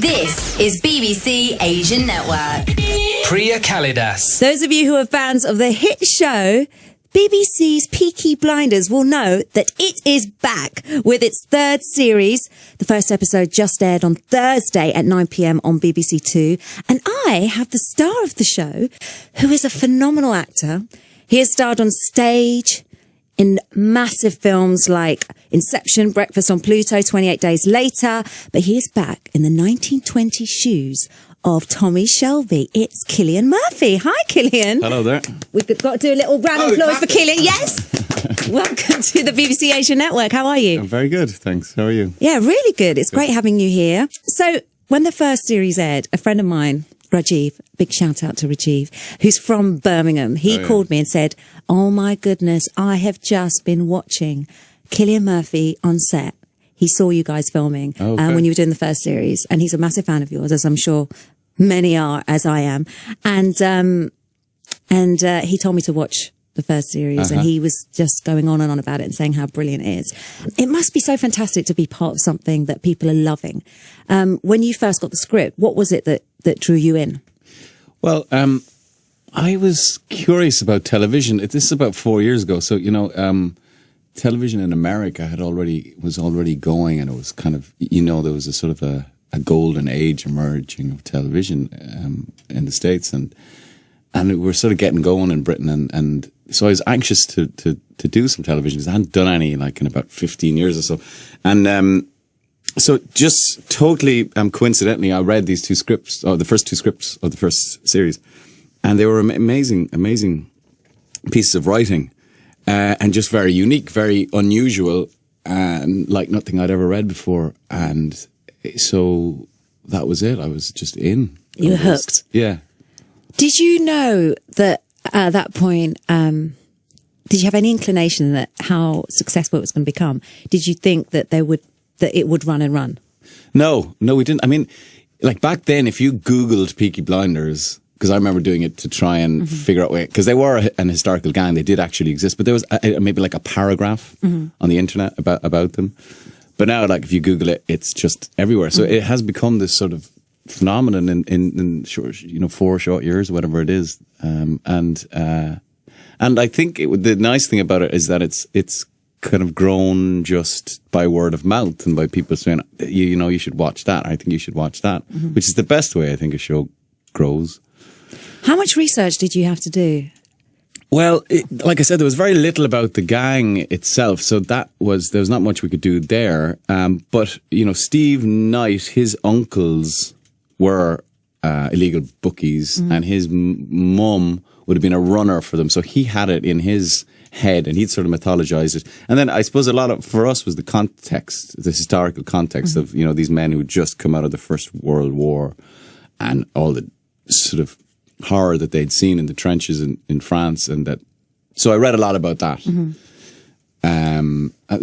This is BBC Asian Network. Priya Kalidas. Those of you who are fans of the hit show BBC's Peaky Blinders will know that it is back with its third series. The first episode just aired on Thursday at 9 p.m. on BBC Two. And I have the star of the show, who is a phenomenal actor. He has starred on stage in massive films like Inception, Breakfast on Pluto, 28 Days Later. But he is back in the 1920 shoes of Tommy Shelby. It's Cillian Murphy. Hi, Cillian. Hello there. We've got to do a little round of applause for Cillian. Yes. Welcome to the BBC Asian Network. How are you? I'm very good, thanks. How are you? Yeah, really good. It's great having you here. So when the first series aired, a friend of mine, Rajiv, big shout out to Rajiv, who's from Birmingham, he called me and said, oh my goodness, I have just been watching Cillian Murphy on set. He saw you guys filming when you were doing the first series, and he's a massive fan of yours, as I'm sure many are, as I am. And he told me to watch the first series, and he was just going on and on about it and saying how brilliant it is. It must be so fantastic to be part of something that people are loving. When you first got the script, what was it that drew you in? Well, I was curious about television. This is about 4 years ago. So, television in America was already going, and it was kind of, there was a sort of a golden age emerging of television in the States, and we were sort of getting going in Britain, and so I was anxious to do some television because I hadn't done any in about 15 years or so, and so just totally coincidentally, I read these two scripts, or the first two scripts of the first series, and they were amazing pieces of writing. And just very unique, very unusual, and like nothing I'd ever read before. And so that was it. I was just in. You were hooked. Yeah. Did you know that at that point, did you have any inclination that how successful it was going to become? Did you think that it would run and run? No, we didn't. I mean, back then, if you Googled Peaky Blinders, because I remember doing it to try and figure out because they were an historical gang. They did actually exist, but there was maybe a paragraph on the internet about them. But now, if you Google it, it's just everywhere. So it has become this sort of phenomenon in short, 4 short years, whatever it is. And I think the nice thing about it is that it's kind of grown just by word of mouth and by people saying, you should watch that. I think you should watch that, which is the best way I think a show grows. How much research did you have to do? Well, like I said, there was very little about the gang itself, so there was not much we could do there. But Steve Knight, his uncles were illegal bookies, and his mum would have been a runner for them, so he had it in his head, and he'd sort of mythologized it. And then I suppose a lot for us was the context, the historical context of these men who had just come out of the First World War, and all the sort of horror that they'd seen in the trenches in France, so I read a lot about that.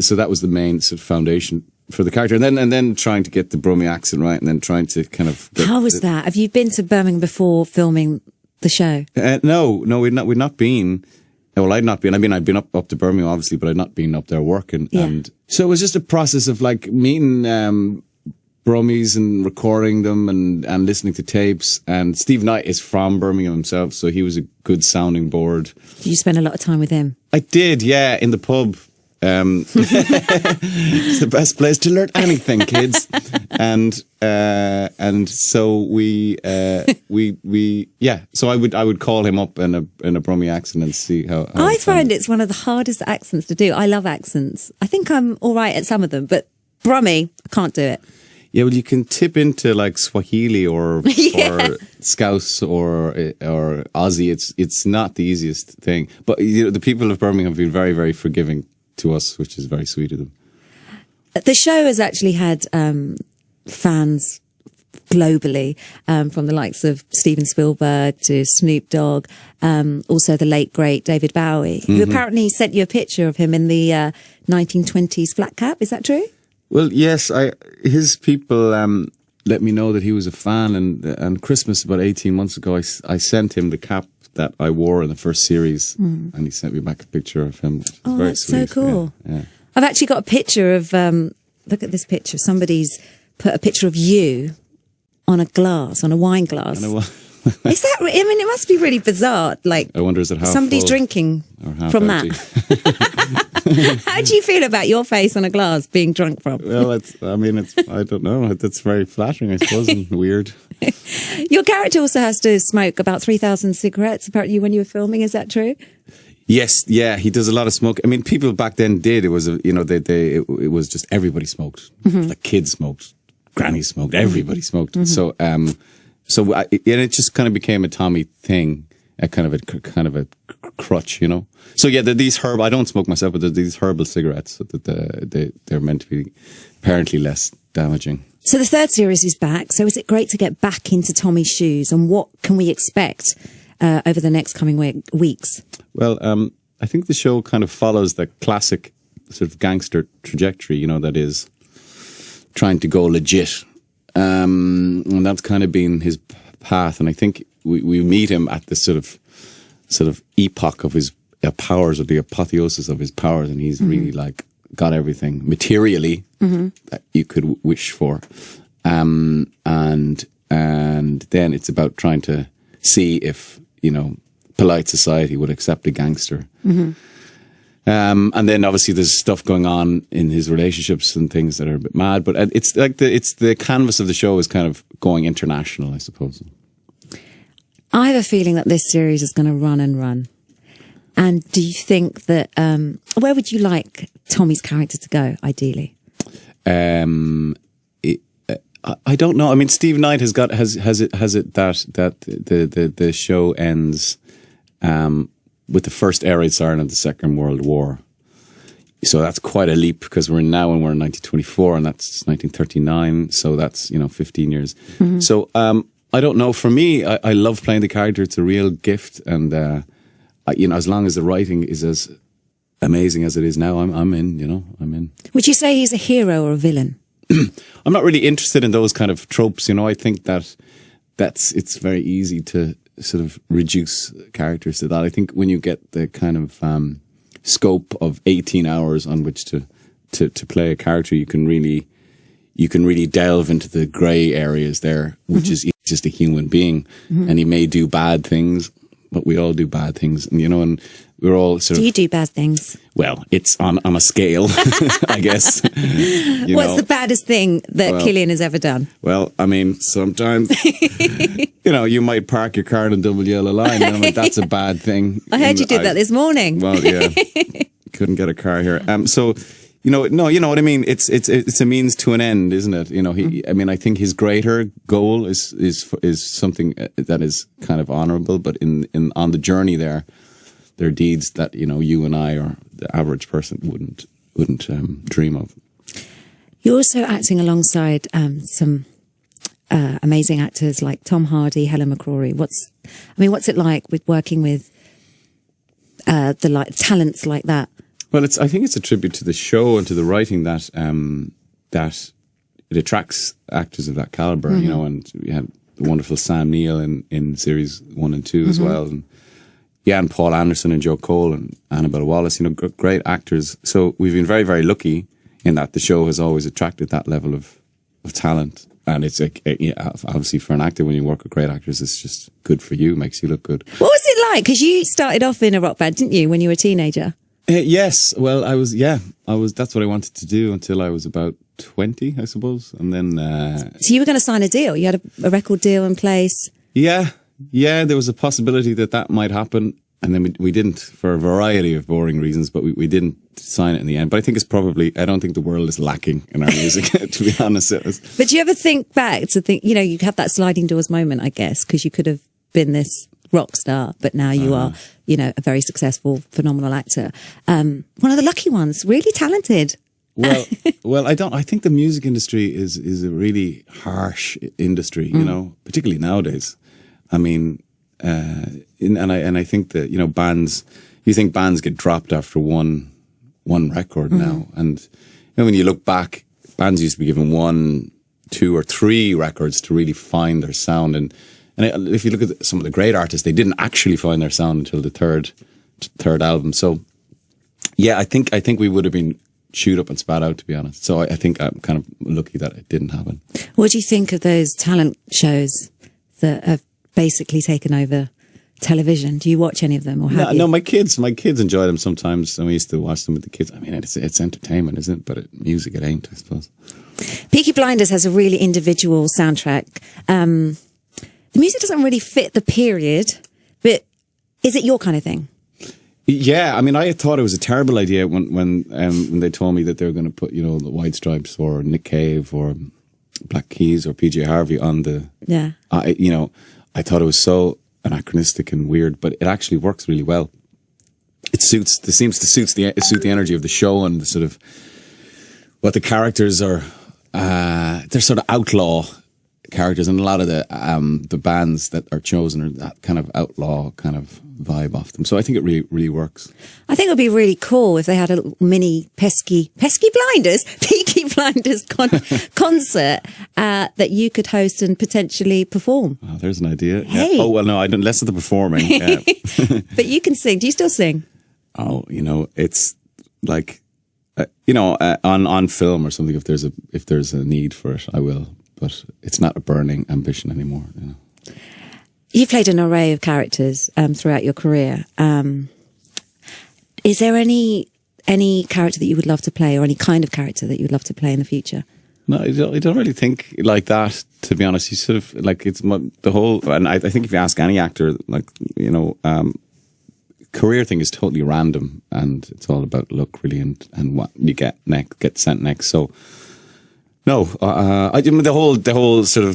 So that was the main sort of foundation for the character, and then trying to get the bromney accent right, and then trying to kind of how was that? Have you been to Birmingham before filming the show? No, we'd not been. Well, I'd not been. I mean, I'd been up to Birmingham obviously, but I'd not been up there working, and so it was just a process of meeting Brummies and recording them and listening to tapes. And Steve Knight is from Birmingham himself, so he was a good sounding board. Did you spend a lot of time with him? I did, yeah, in the pub. It's the best place to learn anything, kids. And so so I would call him up in a Brummie accent and see how I find it's one of the hardest accents to do. I love accents. I think I'm all right at some of them, but Brummie, I can't do it. Yeah, well, you can tip into Swahili or Scouse or Aussie. It's not the easiest thing, but the people of Birmingham have been very, very forgiving to us, which is very sweet of them. The show has actually had fans globally, from the likes of Steven Spielberg to Snoop Dogg, also the late great David Bowie, who apparently sent you a picture of him in the 1920s flat cap. Is that true? Well, yes, his people let me know that he was a fan, and Christmas about 18 months ago, I sent him the cap that I wore in the first series, and he sent me back a picture of him, which is very that's sweet. So cool. Yeah. I've actually got a picture of, look at this picture, somebody's put a picture of you on a glass, on a wine glass. Is that? I mean, it must be really bizarre. Like, I wonder, is it half somebody's full drinking or half from empty? that? How do you feel about your face on a glass being drunk from? Well, I don't know. That's very flattering, I suppose, and weird. Your character also has to smoke about 3,000 cigarettes, apparently, when you were filming. Is that true? Yes, yeah, he does a lot of smoke. I mean, people back then did. It was, it was just everybody smoked. Like kids smoked, grannies smoked, everybody smoked. So, and it just kind of became a Tommy thing, a kind of a crutch, you know. So yeah, I don't smoke myself, but these herbal cigarettes that they're meant to be apparently less damaging. So the third series is back. So is it great to get back into Tommy's shoes, and what can we expect over the next coming weeks? Well, I think the show kind of follows the classic sort of gangster trajectory, you know, that is trying to go legit. And that's kind of been his path. And I think we meet him at this sort of epoch of his powers, or the apotheosis of his powers. And he's really like got everything materially that you could wish for. And then it's about trying to see if, you know, polite society would accept a gangster. And then obviously there's stuff going on in his relationships and things that are a bit mad, but it's like the canvas of the show is kind of going international, I suppose. I have a feeling that this series is going to run and run. And do you think that, where would you like Tommy's character to go, ideally? I don't know. I mean, Steve Knight has it that the show ends with the first air raid siren of the Second World War. So that's quite a leap, because we're in 1924 and that's 1939. So that's, 15 years. So I don't know. For me, I love playing the character. It's a real gift, and as long as the writing is as amazing as it is now, I'm in. I'm in. Would you say he's a hero or a villain? I'm not really interested in those kind of tropes. I think it's very easy to sort of reduce characters to that. I think when you get the kind of scope of 18 hours on which to play a character, you can really delve into the grey areas there, which is he's just a human being, and he may do bad things, but we all do bad things, and we're all sort of. Do you do bad things? Well, it's on a scale, I guess. What's the baddest thing that Cillian has ever done? Well, I mean, sometimes, you might park your car in a double yellow line, and that's a bad thing. I heard you did that this morning. Well, yeah, couldn't get a car here. So, no, you know what I mean. It's a means to an end, isn't it? I think his greater goal is something that is kind of honourable, but on the journey there are deeds that you and I, or the average person, wouldn't dream of. You're also acting alongside some amazing actors like Tom Hardy, Helen McCrory. What's it like with working with talents like that? Well, I think it's a tribute to the show and to the writing that it attracts actors of that caliber. And we had the wonderful Sam Neill in series 1 and 2 as well, and Paul Anderson and Joe Cole and Annabelle Wallace, great actors. So we've been very, very lucky in that the show has always attracted that level of talent. And it's obviously for an actor, when you work with great actors, it's just good for you, makes you look good. What was it like? Because you started off in a rock band, didn't you, when you were a teenager? Yes. Well, I was, that's what I wanted to do until I was about 20, I suppose. And then... So you were going to sign a deal? You had a record deal in place? Yeah, there was a possibility that might happen, and then we didn't, for a variety of boring reasons, but we didn't sign it in the end. But I think I don't think the world is lacking in our music, to be honest. But do you ever think back to you have that sliding doors moment, I guess, because you could have been this rock star, but now you are, a very successful, phenomenal actor. One of the lucky ones, really talented. Well, I think the music industry is a really harsh industry, particularly nowadays. I mean, I think that, bands, you think bands get dropped after one record now. And, when you look back, bands used to be given 1, 2 or 3 records to really find their sound. And if you look at some of the great artists, they didn't actually find their sound until the third album. So, yeah, I think we would have been chewed up and spat out, to be honest. So I think I'm kind of lucky that it didn't happen. What do you think of those talent shows that have basically taken over television? Do you watch any of them, or have you? No, my kids enjoy them sometimes, and we used to watch them with the kids. I mean, it's entertainment, isn't it? But music, it ain't, I suppose. Peaky Blinders has a really individual soundtrack. The music doesn't really fit the period, but is it your kind of thing? Yeah, I mean, I thought it was a terrible idea when they told me that they were going to put, you know, the White Stripes or Nick Cave or Black Keys or PJ Harvey on the. Yeah. I thought it was so anachronistic and weird, but it actually works really well. It seems to suit the energy of the show and the sort of what the characters are. They're sort of outlaw characters, and a lot of the bands that are chosen are that kind of outlaw kind of vibe off them. So I think it really, really works. I think it would be really cool if they had a little mini Peaky Blinders concert that you could host and potentially perform. Oh, there's an idea. Hey. Yeah. Oh, well, no, I don't. Less of the performing. Yeah. But you can sing. Do you still sing? Oh, you know, it's like, on film or something. If there's a need for it, I will. But it's not a burning ambition anymore. You know. You've played an array of characters throughout your career. Is there any character that you would love to play, or any kind of character that you would love to play in the future? No, I don't really think like that, to be honest. You sort of, like, it's the whole, and I think if you ask any actor, like, you know, career thing is totally random, and it's all about luck, really, and what you get sent next. So, no, I mean, the whole sort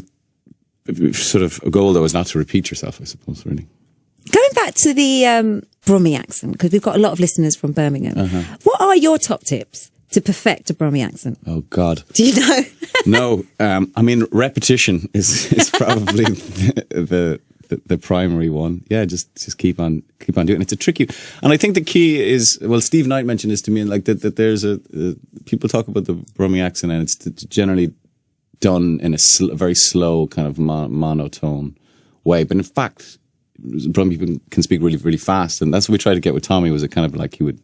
of goal, though, is not to repeat yourself, I suppose, really. Going back to the Bromney accent, because we've got a lot of listeners from Birmingham. Uh-huh. What are your top tips to perfect a Bromney accent? Oh, God. Do you know? No. I mean, repetition is probably the primary one. Yeah, just keep on doing it. It's a tricky, and I think the key is, well, Steve Knight mentioned this to me, like that there's people talk about the Bromley accent, and it's generally done in a very slow kind of monotone way. But in fact, Bromley people can speak really, really fast, and that's what we tried to get with Tommy. Was it kind of like he would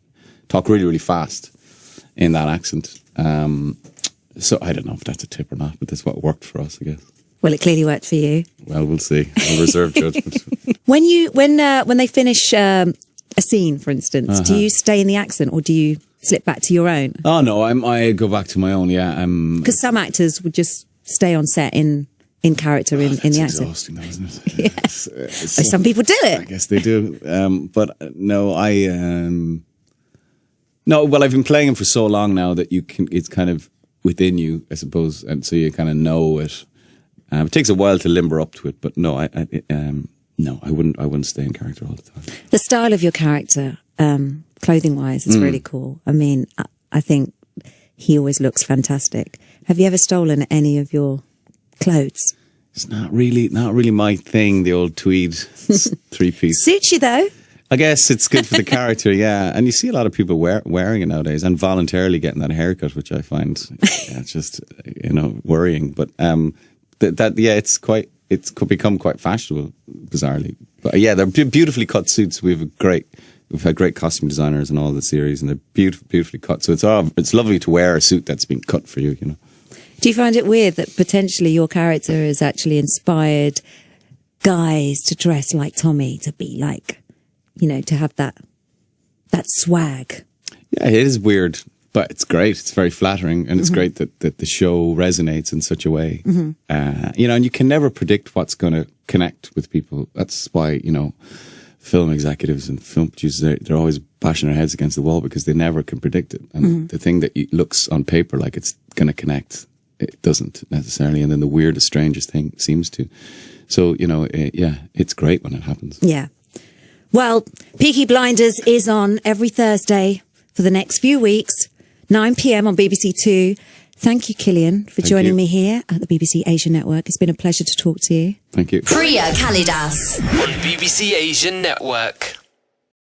talk really, really fast in that accent. So I don't know if that's a tip or not, but that's what worked for us, I guess. Well, it clearly worked for you. Well, we'll see. I'll reserve judgment. When they finish a scene, for instance, do you stay in the accent, or do you slip back to your own? Oh no, I go back to my own. Yeah, because some actors would just stay on set in character in the accent. It's exhausting, though, isn't it? Yeah. Some people do it. I guess they do. But no, no. Well, I've been playing him for so long now that you can. It's kind of within you, I suppose, and so you kind of know it. It takes a while to limber up to it, but no, no, I wouldn't stay in character all the time. The style of your character, clothing-wise, is really cool. I mean, I think he always looks fantastic. Have you ever stolen any of your clothes? It's not really my thing. The old tweed three-piece Suits you though. I guess it's good for the character, yeah. And you see a lot of people wearing it nowadays, and voluntarily getting that haircut, which I find just worrying. But it's become quite fashionable, bizarrely. But yeah, they're beautifully cut suits. We've had great costume designers in all the series, and they're beautifully cut. So it's lovely to wear a suit that's been cut for you, you know. Do you find it weird that potentially your character has actually inspired guys to dress like Tommy, to be like, to have that swag? Yeah, it is weird, but it's great. It's very flattering, and it's great that the show resonates in such a way. Mm-hmm. And you can never predict what's going to connect with people. That's why, film executives and film producers, they're always bashing their heads against the wall, because they never can predict it. And the thing that looks on paper like it's going to connect, it doesn't necessarily. And then the weirdest, strangest thing seems to. So, it's great when it happens. Yeah. Well, Peaky Blinders is on every Thursday for the next few weeks, 9 p.m. on BBC Two. Thank you, Cillian, for joining me here at the BBC Asian Network. It's been a pleasure to talk to you. Thank you. Priya Kalidas on BBC Asian Network.